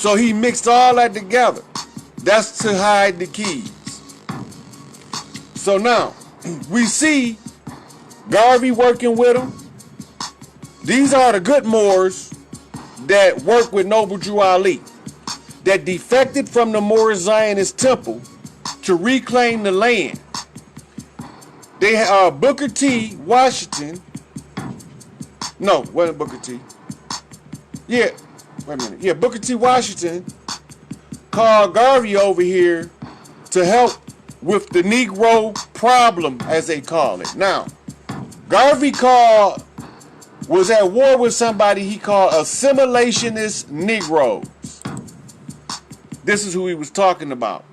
So he mixed all that together. That's to hide the keys. So now, we see Garvey working with him. These are the good Moors that work with Noble Drew Ali, that defected from the Moorish Zionist temple to reclaim the land. They Booker T. Washington. No, wasn't Booker T. Yeah, wait a minute. Yeah, Booker T. Washington called Garvey over here to help with the Negro problem, as they call it. Now, Garvey was at war with somebody he called assimilationist Negroes. This is who he was talking about,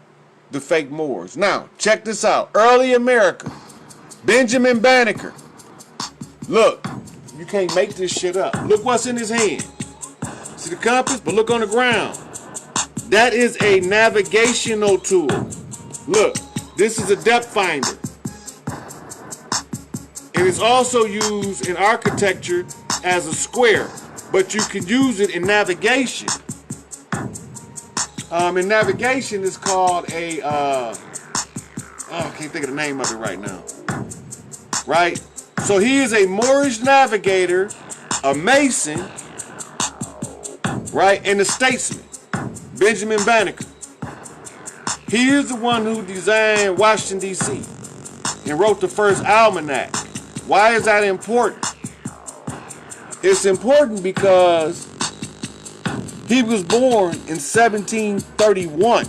the fake Moors. Now, check this out. Early America, Benjamin Banneker. Look, you can't make this shit up. Look what's in his hand. See the compass? But look on the ground. That is a navigational tool. Look, this is a depth finder. And it's also used in architecture as a square, but you can use it in navigation. In navigation, it's called a, I can't think of the name of it right now. Right? So he is a Moorish navigator, a Mason, right, and a statesman, Benjamin Banneker. He is the one who designed Washington, D.C. and wrote the first almanac. Why is that important? It's important because he was born in 1731.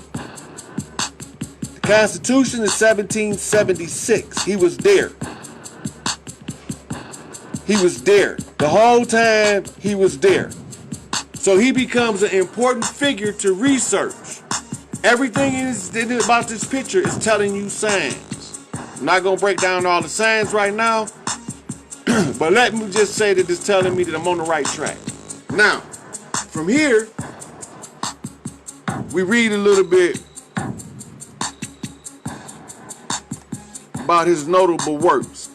The Constitution is 1776. He was there. He was there. The whole time he was there. So he becomes an important figure to research. Everything about this picture is telling you signs. I'm not going to break down all the signs right now, but let me just say that it's telling me that I'm on the right track. Now, from here, we read a little bit about his notable works.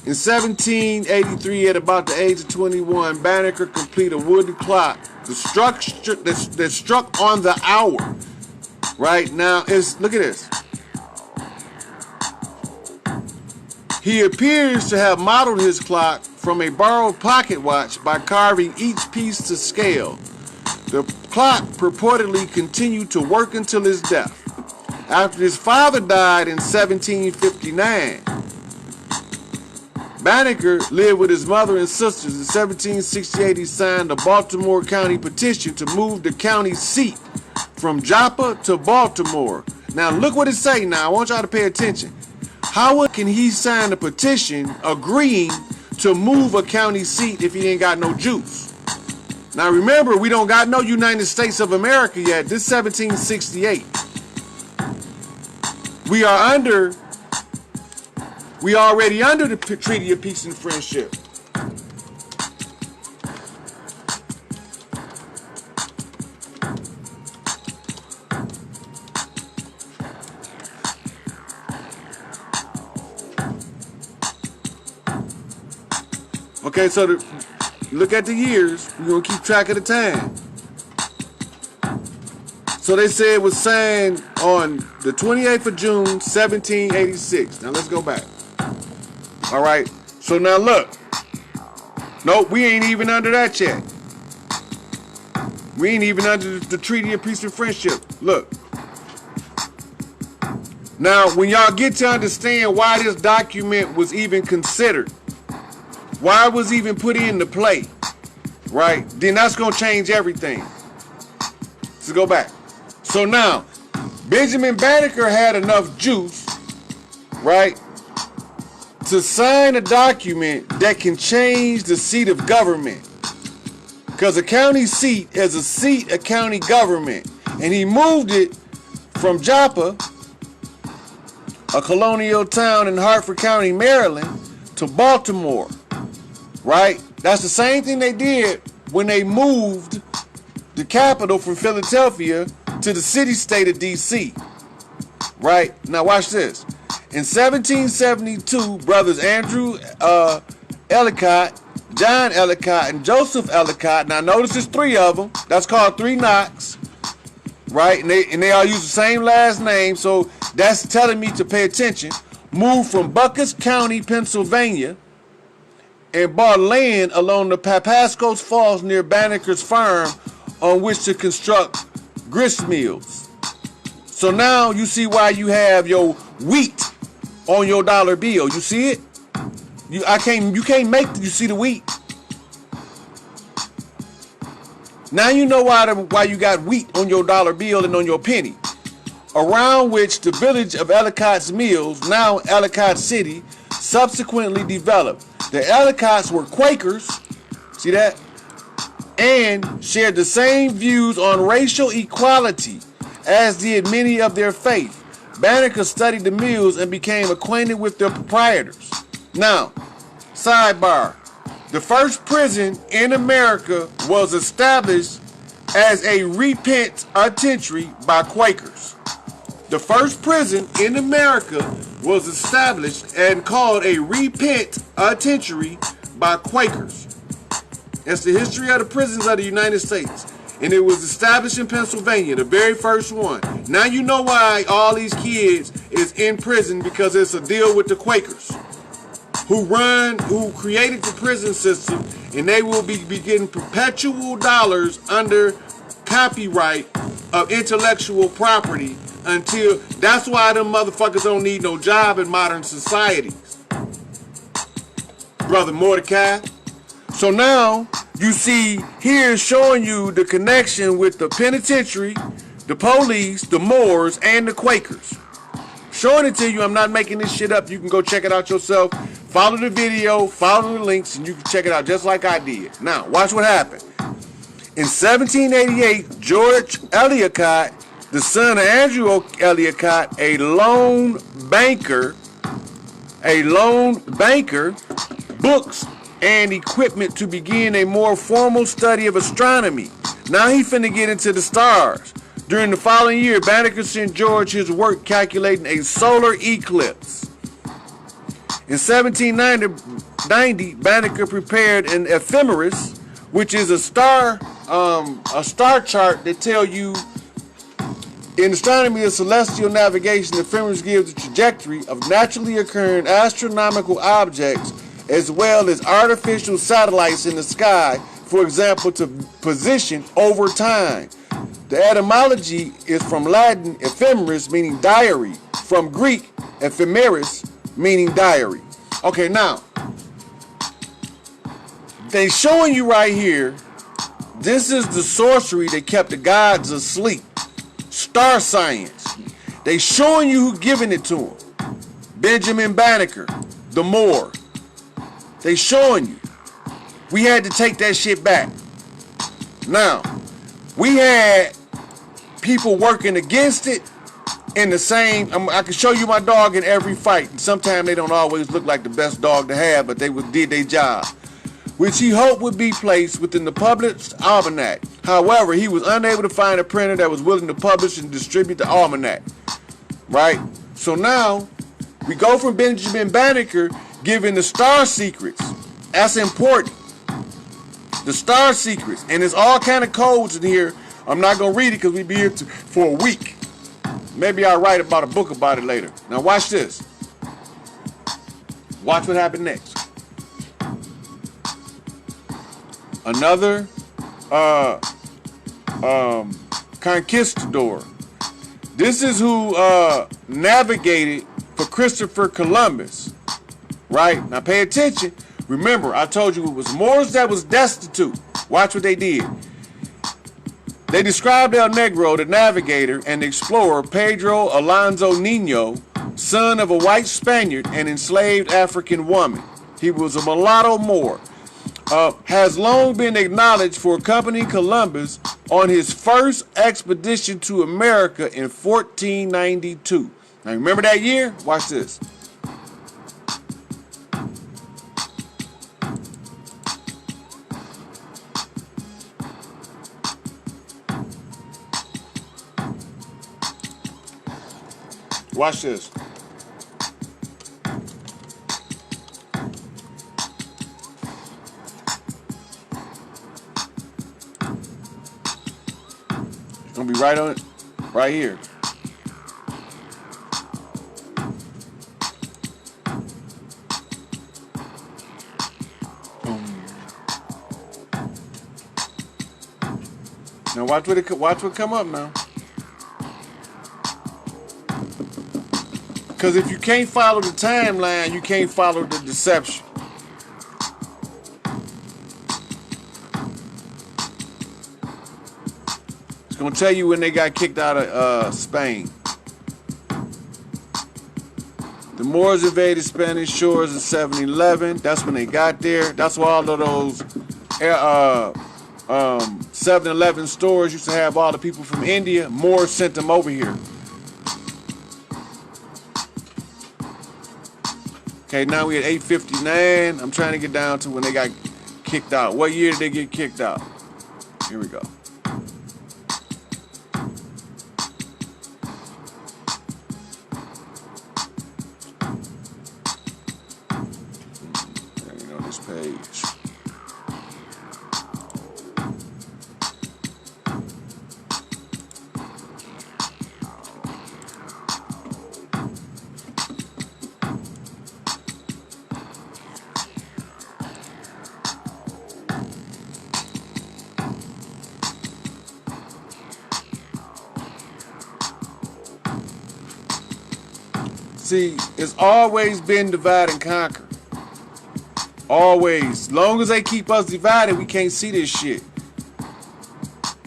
In 1783, at about the age of 21, Banneker completed a wooden clock that struck on the hour. Right now, look at this. He appears to have modeled his clock from a borrowed pocket watch by carving each piece to scale. The clock purportedly continued to work until his death. After his father died in 1759, Banneker lived with his mother and sisters. In 1768, he signed the Baltimore County petition to move the county seat from Joppa to Baltimore. Now, look what it say now. I want y'all to pay attention. How can he sign a petition agreeing to move a county seat if he ain't got no juice? Now, remember, we don't got no United States of America yet. This is 1768. We already under the Treaty of Peace and Friendship. Okay, so look at the years. We're going to keep track of the time. So they say it was signed on the 28th of June, 1786. Now let's go back. All right. So now look. Nope, we ain't even under that yet. We ain't even under the Treaty of Peace and Friendship. Look. Now, when y'all get to understand why this document was even considered, why it was even put into play, right? Then that's going to change everything. So go back. So now, Benjamin Banneker had enough juice, right, to sign a document that can change the seat of government. Because a county seat is a seat of county government. And he moved it from Joppa, a colonial town in Hartford County, Maryland, to Baltimore. Right? That's the same thing they did when they moved the capital from Philadelphia to the city-state of D.C. Right? Now watch this. In 1772, brothers Andrew Ellicott, John Ellicott, and Joseph Ellicott, now notice there's three of them. That's called Three Knocks. right? And they all use the same last name, so that's telling me to pay attention. Moved from Bucks County, Pennsylvania, and bought land along the Papascos Falls near Banneker's farm on which to construct grist mills. So now you see why you have your wheat on your dollar bill. You see it? You can't make you see the wheat. Now you know why you got wheat on your dollar bill and on your penny. Around which the village of Ellicott's Mills, now Ellicott City, subsequently developed. The Ellicotts were Quakers, see that? And shared the same views on racial equality as did many of their faith. Banneker studied the mills and became acquainted with their proprietors. Now, sidebar. The first prison in America was established as a penitentiary by Quakers. The first prison in America was established and called a penitentiary by Quakers. That's the history of the prisons of the United States. And it was established in Pennsylvania, the very first one. Now you know why all these kids is in prison, because it's a deal with the Quakers who created the prison system, and they will be getting perpetual dollars under copyright of intellectual property until, that's why them motherfuckers don't need no job in modern societies. Brother Mordecai. So now you see here showing you the connection with the penitentiary, the police, the Moors, and the Quakers. Showing it to you. I'm not making this shit up. You can go check it out yourself. Follow the video, follow the links, and you can check it out just like I did. Now, watch what happened. In 1788, George Ellicott, the son of Andrew Ellicott, a lone banker, books and equipment to begin a more formal study of astronomy. Now he finna get into the stars. During the following year, Banneker sent George his work calculating a solar eclipse. In 1790, Banneker prepared an ephemeris, which is a star chart that tell you, in astronomy of celestial navigation, the ephemeris gives the trajectory of naturally occurring astronomical objects as well as artificial satellites in the sky, for example, to position over time. The etymology is from Latin ephemeris, meaning diary, from Greek ephemeris, meaning diary. Okay, now, they showing you right here, this is the sorcery that kept the gods asleep. Star science. They showing you who giving it to them. Benjamin Banneker, the Moor. They showing you. We had to take that shit back. Now, we had people working against it in the same. I can show you my dog in every fight. And sometimes they don't always look like the best dog to have, but they did their job, which he hoped would be placed within the published almanac. However, he was unable to find a printer that was willing to publish and distribute the almanac. Right? So now, we go from Benjamin Banneker giving the star secrets. That's important. The star secrets. And there's all kind of codes in here. I'm not going to read it because we'll be here for a week. Maybe I'll write about a book about it later. Now watch this. Watch what happened next. Another conquistador. This is who navigated for Christopher Columbus. Right? Now pay attention. Remember, I told you it was Moors that was destitute. Watch what they did. They described El Negro, the navigator and explorer, Pedro Alonso Nino, son of a white Spaniard and enslaved African woman. He was a mulatto Moor. Has long been acknowledged for accompanying Columbus on his first expedition to America in 1492. Now remember that year? Watch this. Watch this. It's gonna be right on it. Right here. Now watch what come up now. Because if you can't follow the timeline, you can't follow the deception. It's gonna tell you when they got kicked out of Spain. The Moors invaded Spanish shores in 711. That's when they got there. That's why all of those 7-Eleven stores used to have all the people from India. Moors sent them over here. Okay, now we at 859. I'm trying to get down to when they got kicked out. What year did they get kicked out? Here we go. On this page. See, it's always been divide and conquer. Always. As long as they keep us divided, we can't see this shit.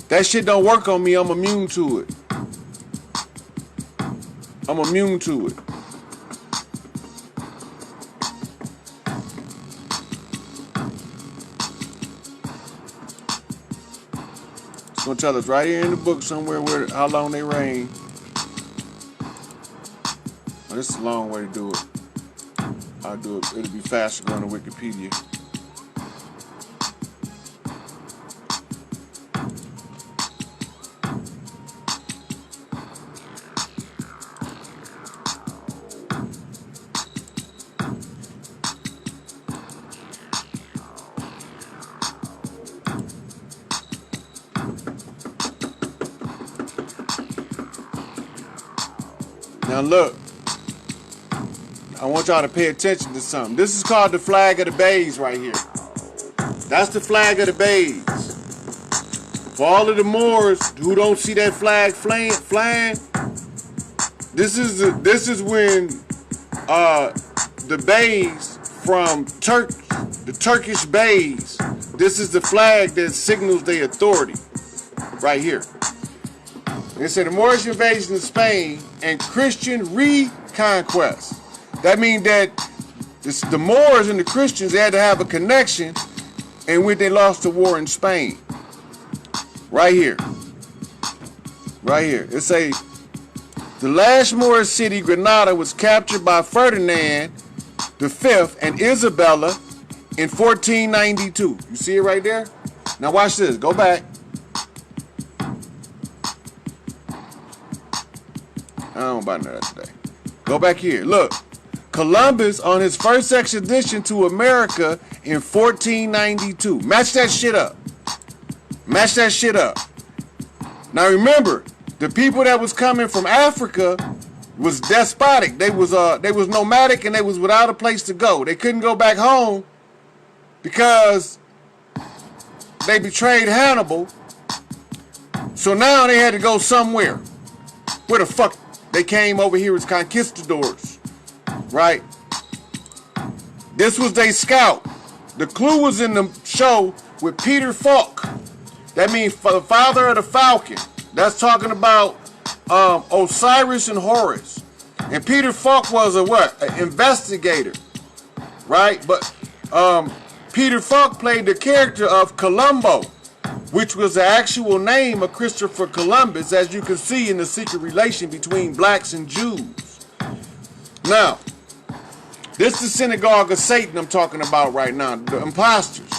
That shit don't work on me. I'm immune to it. I'm immune to it. It's gonna tell us right here in the book somewhere how long they reign. Oh, this is a long way to do it. I'll do it. It'll be faster going to Wikipedia. Now look. I want y'all to pay attention to something. This is called the flag of the Bays right here. That's the flag of the Bays. For all of the Moors who don't see that flag flying, this is when the Bays from the Turkish Bays. This is the flag that signals their authority. Right here. They said the Moorish invasion of Spain and Christian reconquest. That means that the Moors and the Christians, they had to have a connection, and when they lost the war in Spain. Right here. Right here. It say, the last Moorish city, Granada, was captured by Ferdinand V and Isabella in 1492. You see it right there? Now watch this. Go back. I don't know about that today. Go back here. Look. Columbus on his first expedition to America in 1492. Match that shit up. Match that shit up. Now remember, the people that was coming from Africa was despotic. They was nomadic and they was without a place to go. They couldn't go back home because they betrayed Hannibal. So now they had to go somewhere. Where the fuck they came over here as conquistadors. Right? This was their scout. The clue was in the show with Peter Falk. That means for the father of the falcon. That's talking about Osiris and Horus. And Peter Falk was a what? An investigator. Right? But Peter Falk played the character of Columbo, which was the actual name of Christopher Columbus, as you can see in the secret relation between blacks and Jews. Now, this is the synagogue of Satan I'm talking about right now, the imposters.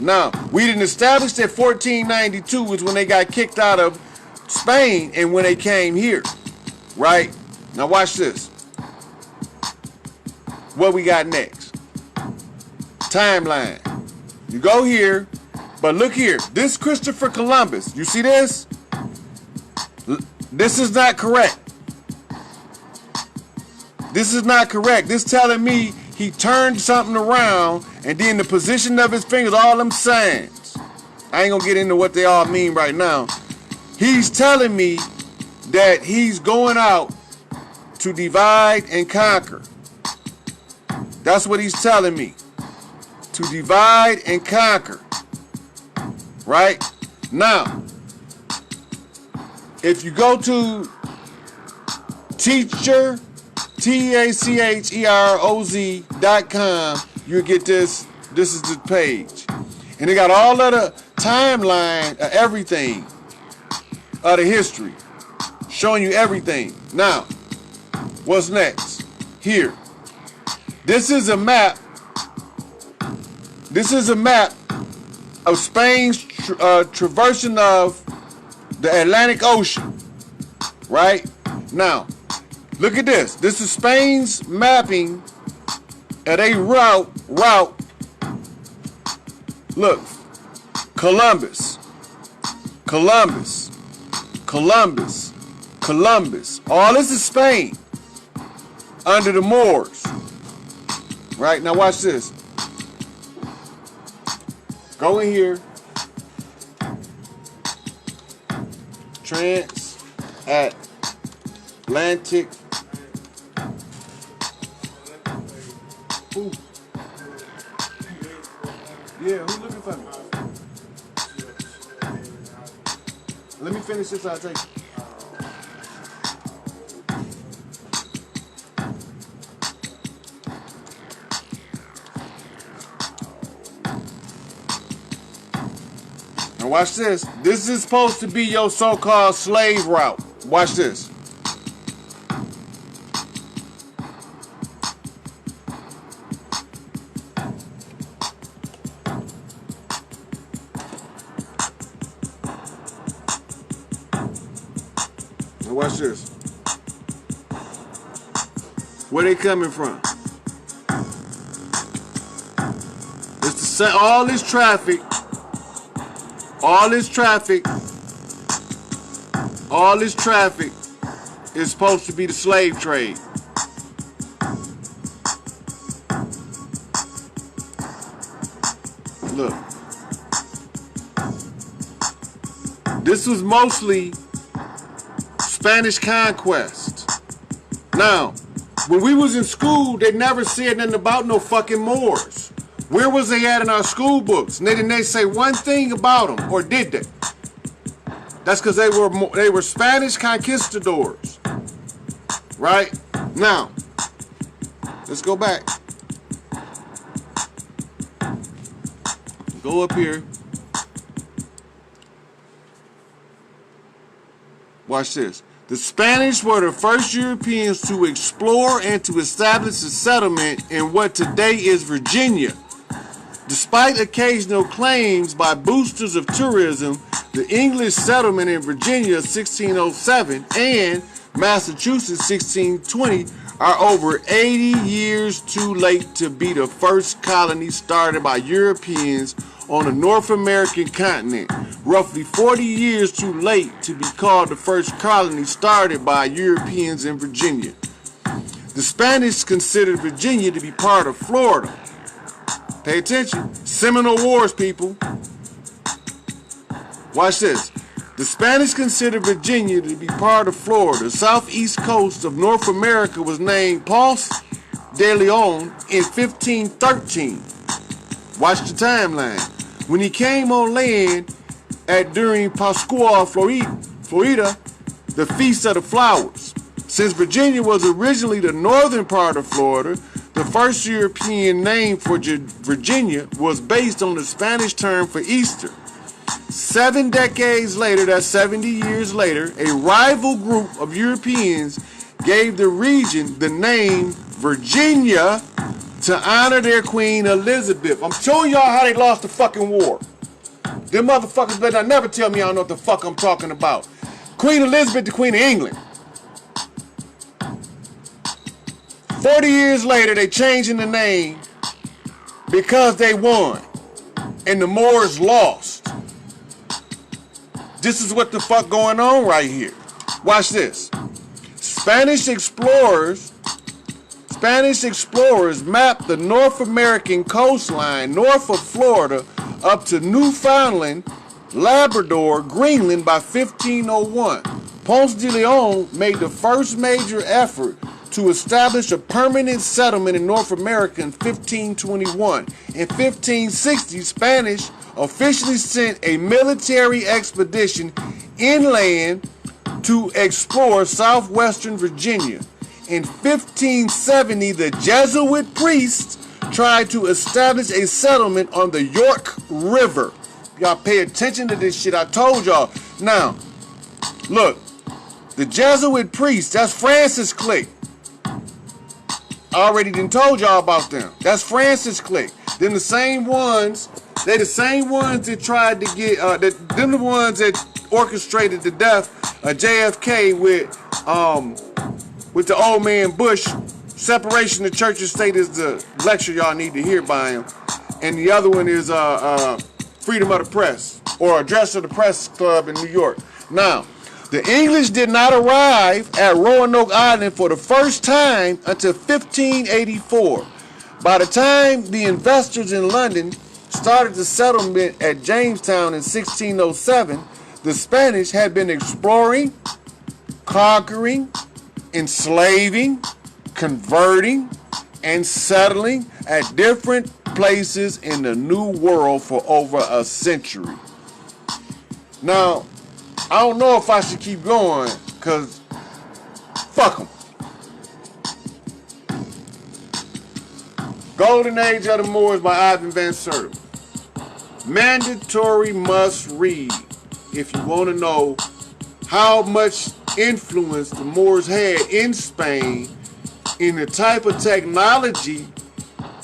Now, we didn't establish that 1492 was when they got kicked out of Spain and when they came here, right? Now watch this. What we got next? Timeline. You go here, but look here. This Christopher Columbus, you see this? This is not correct. This is not correct. This telling me he turned something around and then the position of his fingers, all them signs. I ain't gonna get into what they all mean right now. He's telling me that he's going out to divide and conquer. That's what he's telling me. To divide and conquer. Right? Now, if you go to teacher, TACHEROZ.com, you'll get this. This is the page. And they got all of the timeline of everything, of the history, showing you everything. Now, what's next? Here. This is a map. This is a map of Spain's traversing of the Atlantic Ocean. Right? Now, look at this. This is Spain's mapping at a route. Look. Columbus. All this is Spain. Under the Moors. Right? Now watch this. Go in here. Transatlantic. Who? Yeah, who's looking for me? Let me finish this, I'll take it. Now watch this. This is supposed to be your so-called slave route. Watch this. Now watch this. Where they coming from? It's the same. All this traffic is supposed to be the slave trade. Look. This was mostly Spanish conquest. Now, when we was in school, they never said nothing about no fucking Moors. Where was they at in our school books? And didn't they say one thing about them, or did they? That's because they were Spanish conquistadors. Right? Now, let's go back. Go up here. Watch this. The Spanish were the first Europeans to explore and to establish a settlement in what today is Virginia. Despite occasional claims by boosters of tourism, the English settlement in Virginia 1607 and Massachusetts 1620 are over 80 years too late to be the first colony started by Europeans on the North American continent. Roughly 40 years too late to be called the first colony started by Europeans in Virginia. The Spanish considered Virginia to be part of Florida. Pay attention. Seminole Wars, people. Watch this. The Spanish considered Virginia to be part of Florida. The southeast coast of North America was named Ponce de Leon in 1513. Watch the timeline. When he came on land during Pascua, Florida, the Feast of the Flowers. Since Virginia was originally the northern part of Florida, the first European name for Virginia was based on the Spanish term for Easter. 7 decades later, that's 70 years later, a rival group of Europeans gave the region the name Virginia to honor their Queen Elizabeth. I'm showing y'all how they lost the fucking war. Them motherfuckers better never tell me I don't know what the fuck I'm talking about. Queen Elizabeth, the Queen of England. 40 years later, they changing the name because they won and the Moors lost. This is what the fuck going on right here. Watch this. Spanish explorers mapped the North American coastline north of Florida up to Newfoundland, Labrador, Greenland by 1501. Ponce de Leon made the first major effort to establish a permanent settlement in North America in 1521. In 1560, Spanish officially sent a military expedition inland to explore southwestern Virginia. In 1570, the Jesuit priests tried to establish a settlement on the York River. Y'all pay attention to this shit I told y'all. Now, look, the Jesuit priests, that's Francis clique. I already done told y'all about them. That's Francis clique. Them the same ones, they the same ones that tried to get, them the ones that orchestrated the death of JFK with the old man Bush. Separation of church and state is the lecture y'all need to hear by him. And the other one is Freedom of the Press, or Address of the Press Club in New York. Now, the English did not arrive at Roanoke Island for the first time until 1584. By the time the investors in London started the settlement at Jamestown in 1607, the Spanish had been exploring, conquering, enslaving, converting, and settling at different places in the New World for over a century. Now, I don't know if I should keep going, because fuck them. Golden Age of the Moors by Ivan Van Sertima. Mandatory must read if you want to know how much influence the Moors had in Spain in the type of technology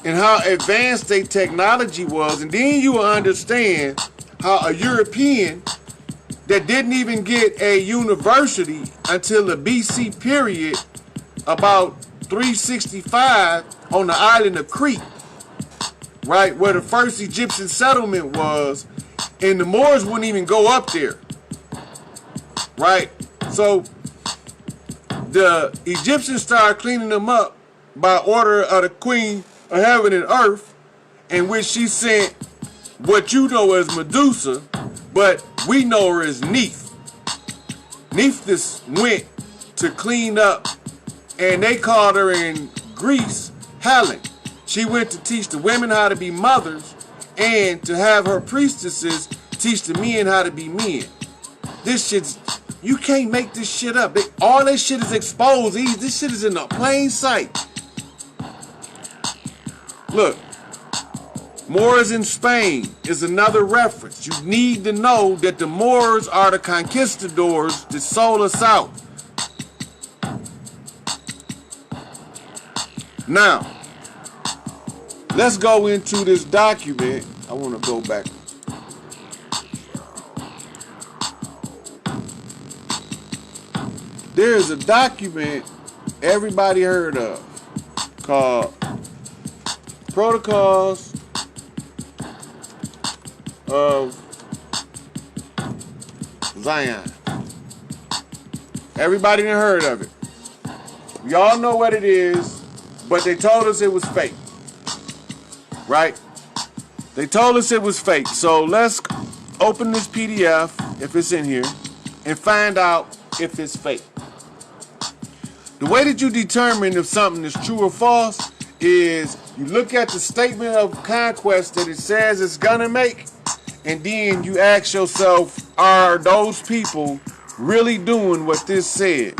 and how advanced their technology was. And then you will understand how a European that didn't even get a university until the BC period, about 365, on the island of Crete, right, where the first Egyptian settlement was, and the Moors wouldn't even go up there, right? So the Egyptians started cleaning them up by order of the Queen of Heaven and Earth, in which she sent what you know as Medusa, but we know her as Neith. Nephthys went to clean up, and they called her in Greece Helen. She went to teach the women how to be mothers and to have her priestesses teach the men how to be men. This shit's, you can't make this shit up. All this shit is exposed. This shit is in the plain sight. Look, Moors in Spain is another reference. You need to know that the Moors are the conquistadors that sold us out. Now, let's go into this document. I want to go back. There is a document everybody heard of called Protocols of Zion. Everybody done heard of it. Y'all know what it is, but they told us it was fake. Right? They told us it was fake. So let's open this PDF, if it's in here, and find out if it's fake. The way that you determine if something is true or false is you look at the statement of conquest that it says it's gonna make, and then you ask yourself, are those people really doing what this says?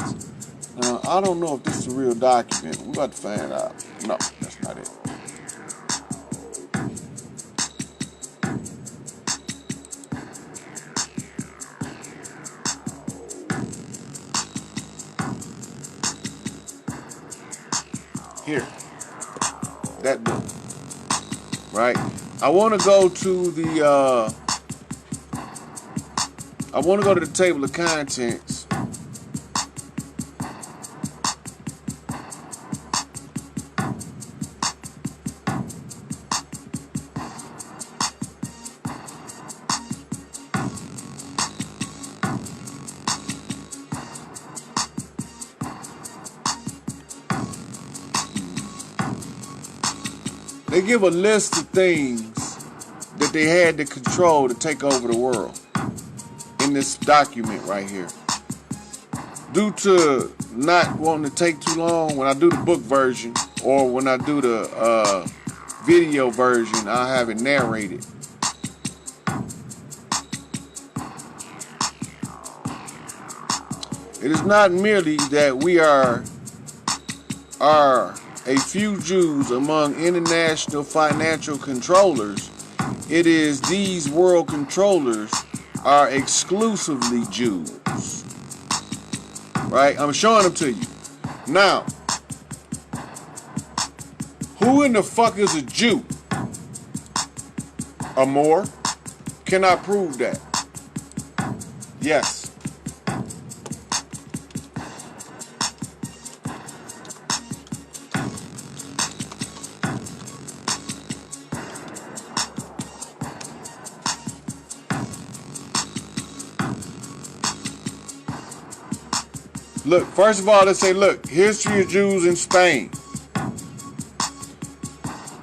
Now, I don't know if this is a real document. We're about to find out. No, that's not it. Here, that book, right? I want to go to the, I want to go to the table of contents. They give a list of things that they had to control to take over the world in this document right here. Due to not wanting to take too long, when I do the book version or when I do the video version, I'll have it narrated. It is not merely that we are a few Jews among international financial controllers. It is these world controllers are exclusively Jews. Right? I'm showing them to you. Now, who in the fuck is a Jew? Amor? Can I prove that? Yes. Look, first of all, let's say, look, history of Jews in Spain.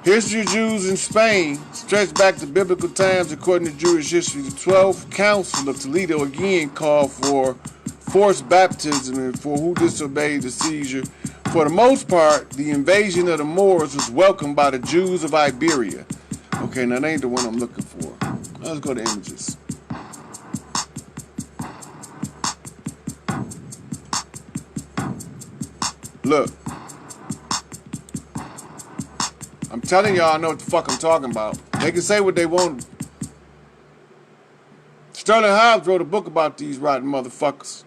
History of Jews in Spain stretched back to biblical times according to Jewish history. The 12th Council of Toledo again called for forced baptism and for who disobeyed the seizure. For the most part, the invasion of the Moors was welcomed by the Jews of Iberia. Okay, now that ain't the one I'm looking for. Let's go to images. Look, I'm telling y'all I know what the fuck I'm talking about. They can say what they want. Sterling Hobbs wrote a book about these rotten motherfuckers.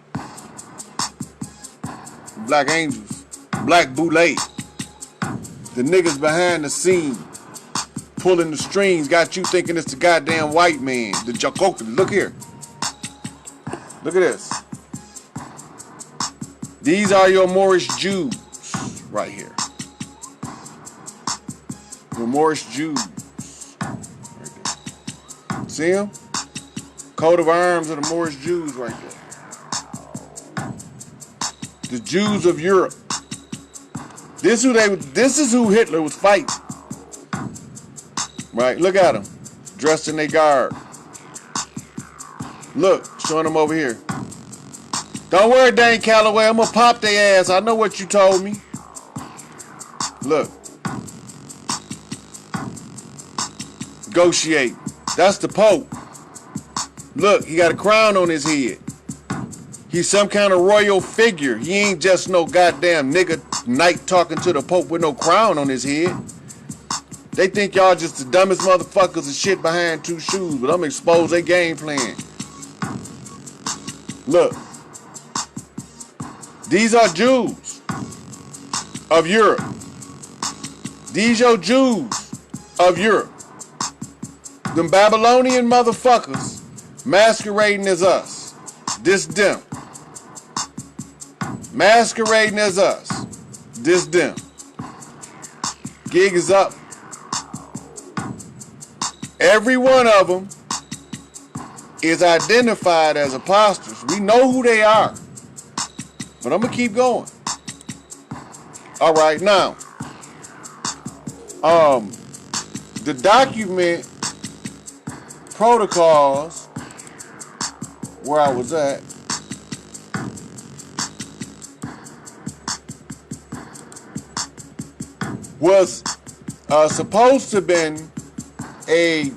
Black angels. Black boule. The niggas behind the scene. Pulling the strings. Got you thinking it's the goddamn white man. The Jacob. Look here. Look at this. These are your Moorish Jews right here. Your Moorish Jews. Right there. See them? Coat of arms of the Moorish Jews right there. The Jews of Europe. This is who Hitler was fighting. Right? Look at them. Dressed in their garb. Look, showing them over here. Don't worry, Dane Calloway. I'm going to pop their ass. I know what you told me. Look. Negotiate. That's the Pope. Look, he got a crown on his head. He's some kind of royal figure. He ain't just no goddamn nigga knight talking to the Pope with no crown on his head. They think y'all just the dumbest motherfuckers and shit behind two shoes, but I'm expose their game plan. Look. These are Jews of Europe. These your Jews of Europe. Them Babylonian motherfuckers masquerading as us. This them. Masquerading as us. This them. Gig is up. Every one of them is identified as apostles. We know who they are. But I'm going to keep going. All right, now. The document protocols where I was at was supposed to have been a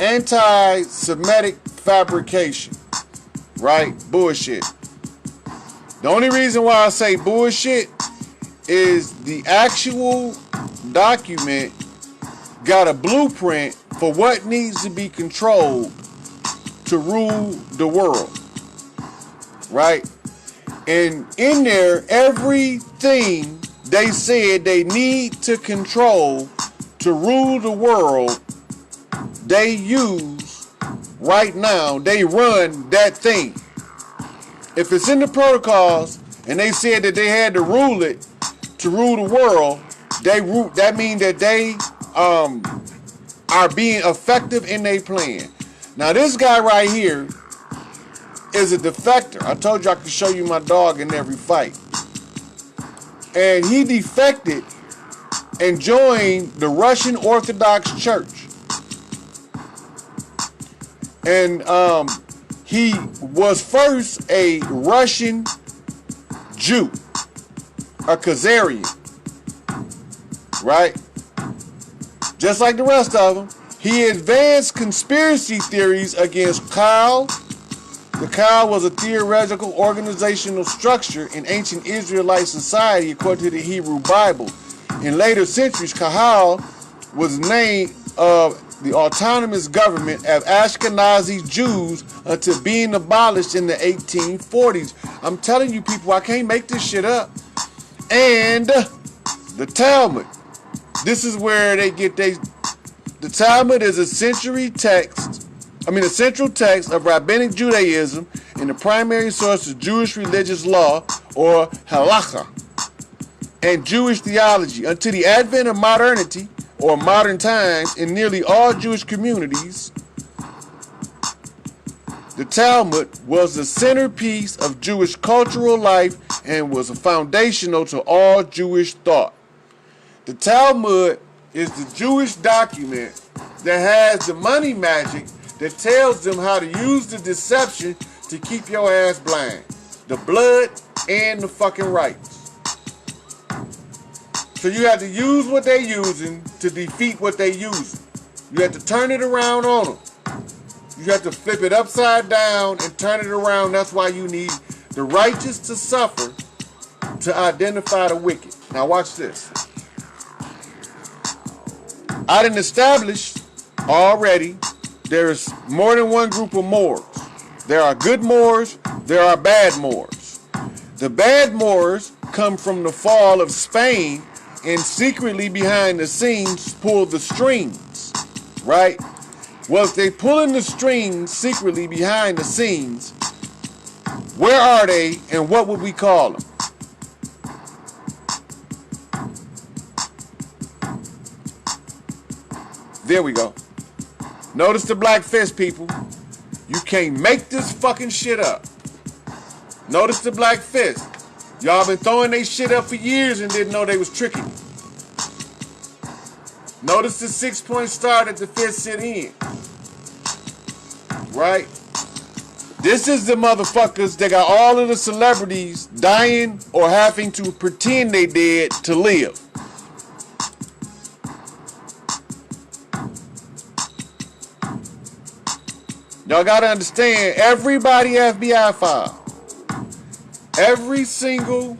anti-Semitic fabrication. Right? Bullshit. The only reason why I say bullshit is the actual document got a blueprint for what needs to be controlled to rule the world. Right? And in there, everything they said they need to control to rule the world, they use right now. They run that thing. If it's in the protocols and they said that they had to rule it to rule the world, that means that they are being effective in their plan. Now this guy right here is a defector. I told you I could show you my dog in every fight. And he defected and joined the Russian Orthodox Church. And he was first a Russian Jew, a Khazarian, right? Just like the rest of them. He advanced conspiracy theories against Kaal. The Kaal was a theoretical organizational structure in ancient Israelite society according to the Hebrew Bible. In later centuries, Kahal was named the autonomous government of Ashkenazi Jews until being abolished in the 1840s. I'm telling you people, I can't make this shit up. And the Talmud. This is where they get the Talmud is a central text of rabbinic Judaism and the primary source of Jewish religious law, or halakha, and Jewish theology. Until the advent of modernity, or modern times, in nearly all Jewish communities, the Talmud was the centerpiece of Jewish cultural life and was foundational to all Jewish thought. The Talmud is the Jewish document that has the money magic that tells them how to use the deception to keep your ass blind. The blood and the fucking rights. So you have to use what they're using to defeat what they're using. You have to turn it around on them. You have to flip it upside down and turn it around. That's why you need the righteous to suffer to identify the wicked. Now watch this. I done established already there is more than one group of Moors. There are good Moors, there are bad Moors. The bad Moors come from the fall of Spain and secretly behind the scenes pull the strings, right? Well, if they pulling the strings secretly behind the scenes, where are they and what would we call them? There we go. Notice the black fist, people. You can't make this fucking shit up. Notice the black fist. Y'all been throwing they shit up for years and didn't know they was tricking you. Notice the 6-point star that the fist sit in. Right? This is the motherfuckers that got all of the celebrities dying or having to pretend they dead to live. Y'all gotta understand, everybody FBI file. Every single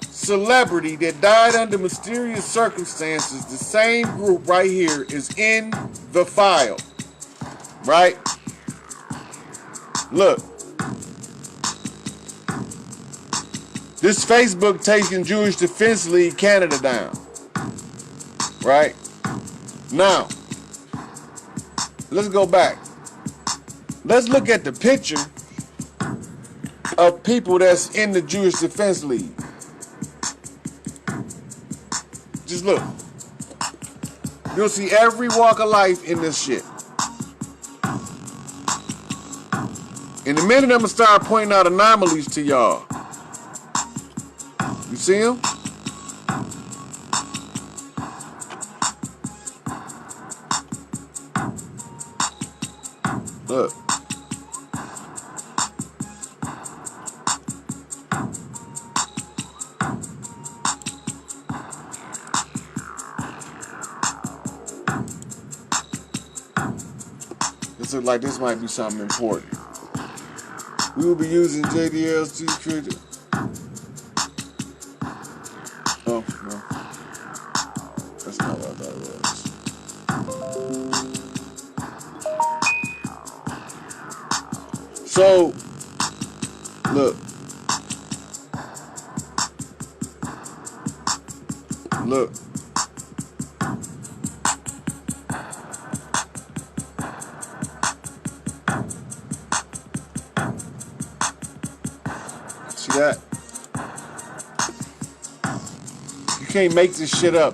celebrity that died under mysterious circumstances, the same group right here is in the file. Right? Look. This Facebook taking Jewish Defense League Canada down. Right? Now, let's go back. Let's look at the picture of people that's in the Jewish Defense League. Just look. You'll see every walk of life in this shit. In a minute, I'm going to start pointing out anomalies to y'all. You see them? Look. This looks like this might be something important. We will be using JDLs to create. Oh, no. That's not what I thought it was. So, look. Look. See that? You can't make this shit up.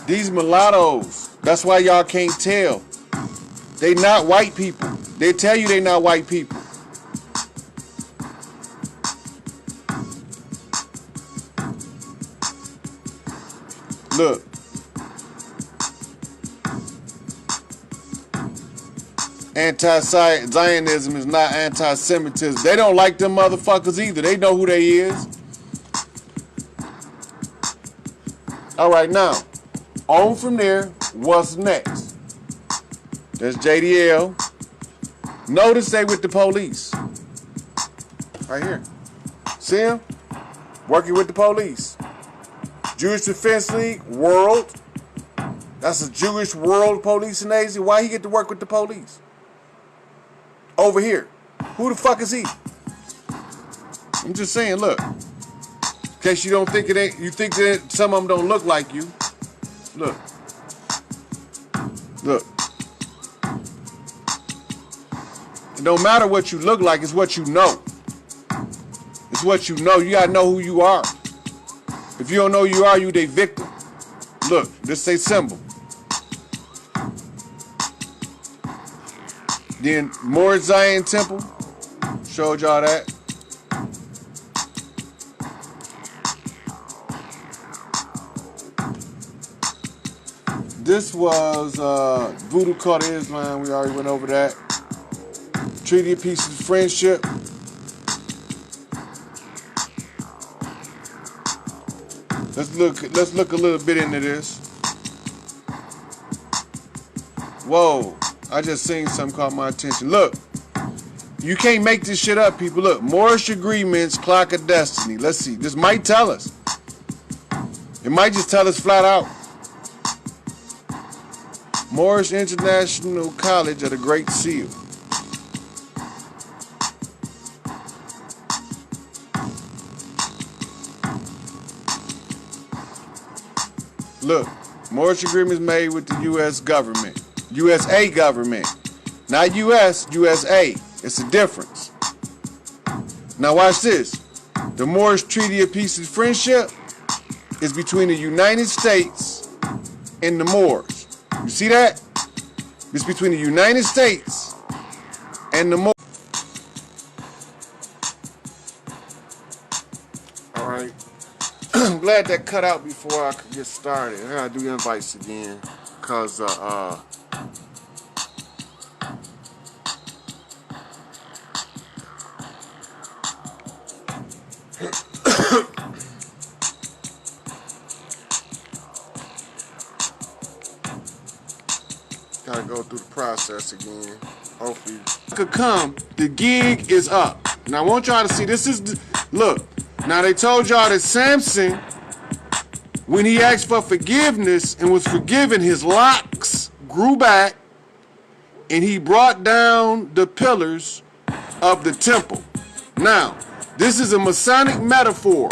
These mulattoes, that's why y'all can't tell. They not white people. They tell you they not white people. Look. Anti-Zionism is not anti-Semitism. They don't like them motherfuckers either. They know who they is. All right, now, on from there, what's next? There's JDL. Notice they with the police. Right here. See him? Working with the police. Jewish Defense League, World. That's a Jewish World Policing Agency. Why he get to work with the police? Over here. Who the fuck is he? I'm just saying, look. In case you don't think it ain't, you think that some of them don't look like you. Look. Look. It don't matter what you look like, it's what you know. It's what you know. You gotta know who you are. If you don't know who you are, you they victim. Look, this say symbol. Then more Zion Temple. Showed y'all that. This was Voodoo Cult of Islam. We already went over that. Treaty of Peace and Friendship. Let's look a little bit into this. Whoa. I just seen something caught my attention. Look, you can't make this shit up, people. Look, Moorish agreements, clock of destiny. Let's see. This might tell us. It might just tell us flat out. Moorish International College of the Great Seal. Look, Moorish agreements made with the U.S. government. USA government. Not U.S., USA. It's a difference. Now watch this. The Moorish Treaty of Peace and Friendship is between the United States and the Moors. You see that? It's between the United States and the Moors. All right. I'm glad that cut out before I could get started. I gotta do invites again, cause gotta go through the process again. Hopefully, could come. The gig is up. Now I want y'all to see. This is look. Now they told y'all that Samson, when he asked for forgiveness and was forgiven, his locks grew back, and he brought down the pillars of the temple. Now, this is a Masonic metaphor.